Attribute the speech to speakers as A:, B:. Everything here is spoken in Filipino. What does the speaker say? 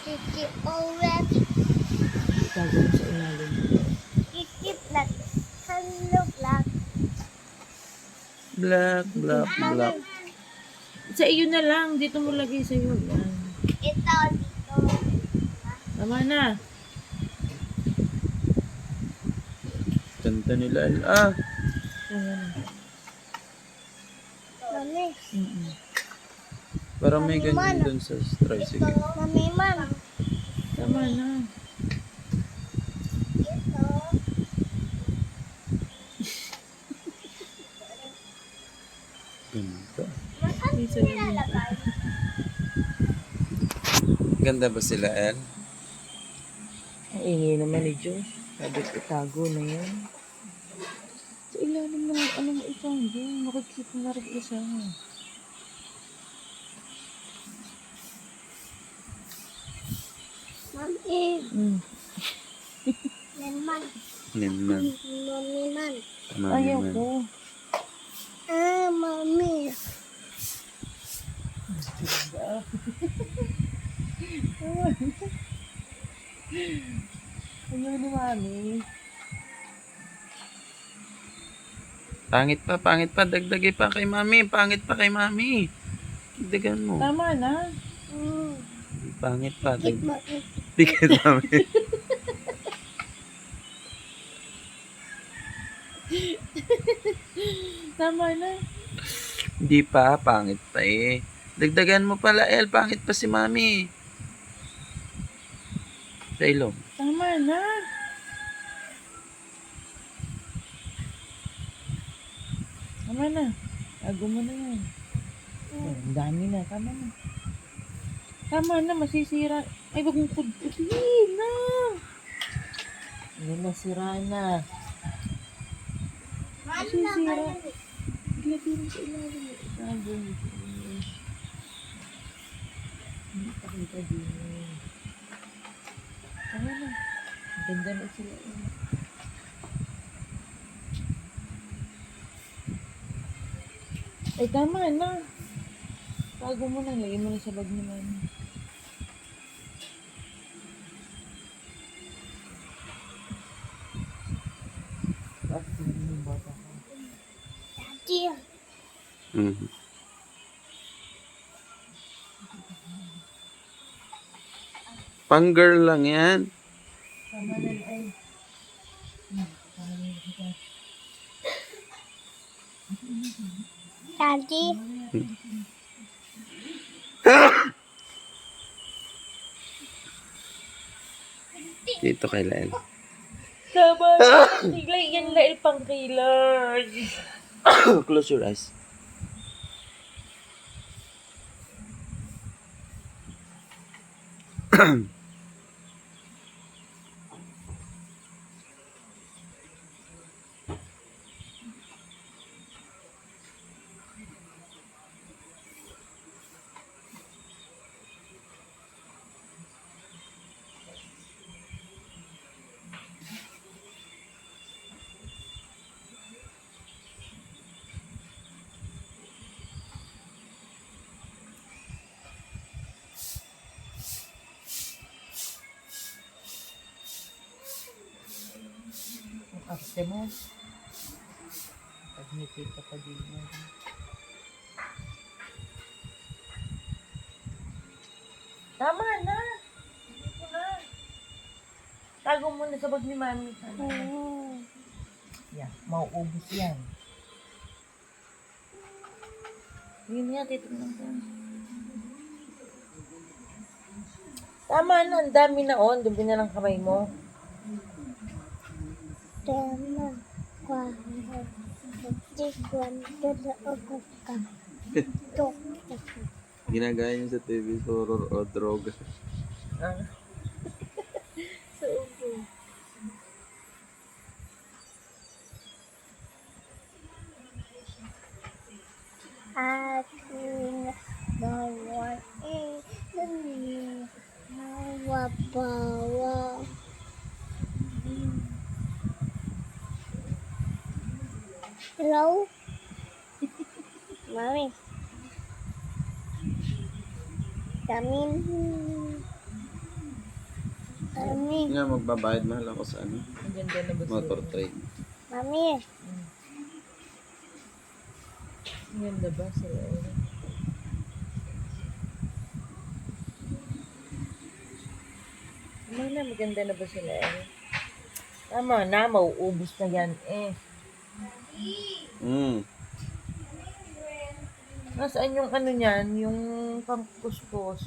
A: Kiki orange.
B: Itago mo sa ilalim.
A: Kiki black. Hello black.
C: Black, black, black.
B: Sa iyo na lang. Dito mo lagay sa iyo. Yan.
A: Ito dito.
B: Tama na.
C: Ganda nila. Ah,
B: Tama na.
A: Mami.
B: Mm-mm.
C: parang may ganyan dun sa tricycle.
A: Mami man.
B: Tama na.
A: Ito.
C: Ganda.
A: Saan
B: Isa lang.
A: nilalagay?
C: Ganda ba sila, El?
B: Ang ingay naman ni Josh. Sabi ko, itago na yan. Sa ilalim ng ano mo itago. Makikita na rin isa.
A: Mami.
B: Mm.
A: Lemon.
C: Ninman.
A: Mami man.
B: Ayaw
C: Mami
B: ko.
C: man.
A: Ah, mami.
B: Ayaw ni Mami.
C: Pangit pa. Dagdagi pa kay Mami. Pangit pa kay Mami. Dagdagan mo.
B: Tama na.
A: Mm.
C: Pangit pa.
A: Ito.
C: Dagdagan Mami.
B: Tama na.
C: Hindi pa. Pangit pa eh. Dagdagan mo pala, El. Pangit pa si Mami. Sa ilong.
B: Tama na. Tama na. Tago mo na yan. Ang dami na. Tama na. Tama na. Masisira. Ay, wag mong pudputin na. Hindi nasira na. Masisira. Ilagay mo sa ilalim. Tago mo. Hindi pa kita din. Tama na. Ang ganda na sila. Ay, tama na. Tago mo na. Lagyan mo na sa bag ni Mami. Tapos, hindi yung bata ko.
A: Daddy.
C: Mhm. Pang girl lang yan.
B: Tama na. Ay.
A: Daddy.
C: Dito kay Lael.
B: Tama na. Sigla, yan lail pang kailan.
C: Close your eyes.
B: Ang arte mo. Pag-ngipit ka pa din mo. Tama na. Hindi ko na. Tago mo na sa bag ni Mami.
A: Oh.
B: Yan. Mauubos yan. Yun nga, titignan ko. Tama na. Ang dami na on. Dubi na lang kamay mo.
A: Tama. Cuando. Di cuando la ocupa. Toca.
C: Ginagaya niya sa TV horror o droga.
B: Ah. Sa ubo.
A: Aking bawang dali. Bawa. Hello? Mami. Kamin. Mami.
C: Nga, magbabayad mahal ako sa ano,
B: Ang ganda na ba
C: motor
B: sila?
C: trade.
A: Mami.
B: Ang ganda ba sila? Maganda na ba sila? Tama na, mauubos na yan eh.
C: Mm.
B: Nasaan yung ano niyan, yung pangkuskus?